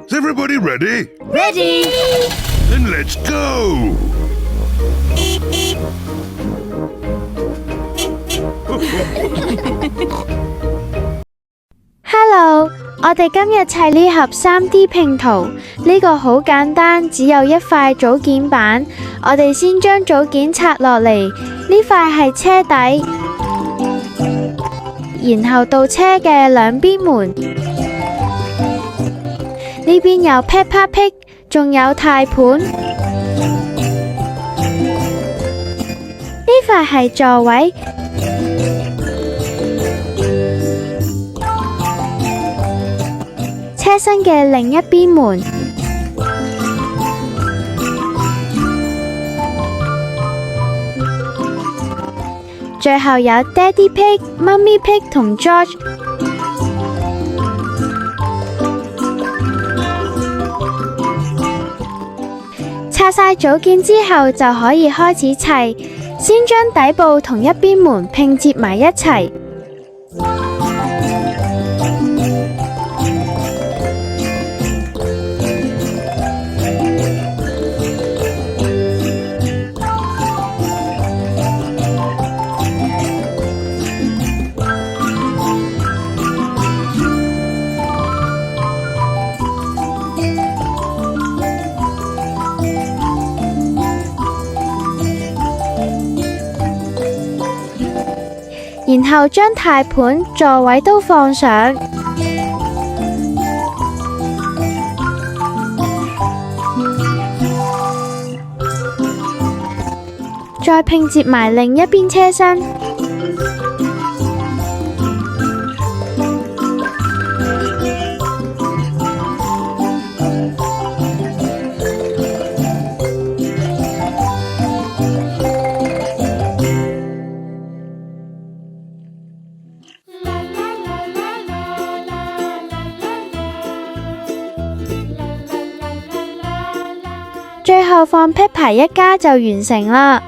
Is everybody ready? Ready! Then let's go! Hello，我哋今日砌呢盒 3D 拼圖，呢個好簡單，只有一塊組件板。我哋先將組件拆落嚟，呢塊係車底，然後到車嘅兩邊門，呢邊有 Peppa Pig， 仲有軚盤。呢塊係座位。車身嘅另一邊門，最後有 Daddy Pig、Mummy Pig 同 George。拆晒組件之後就可以開始砌，先將底部同一邊門拼接埋一齊。然後將軚盤、座位都放上，再拼接埋另一邊車身。最後放 Peppa 一家就完成啦。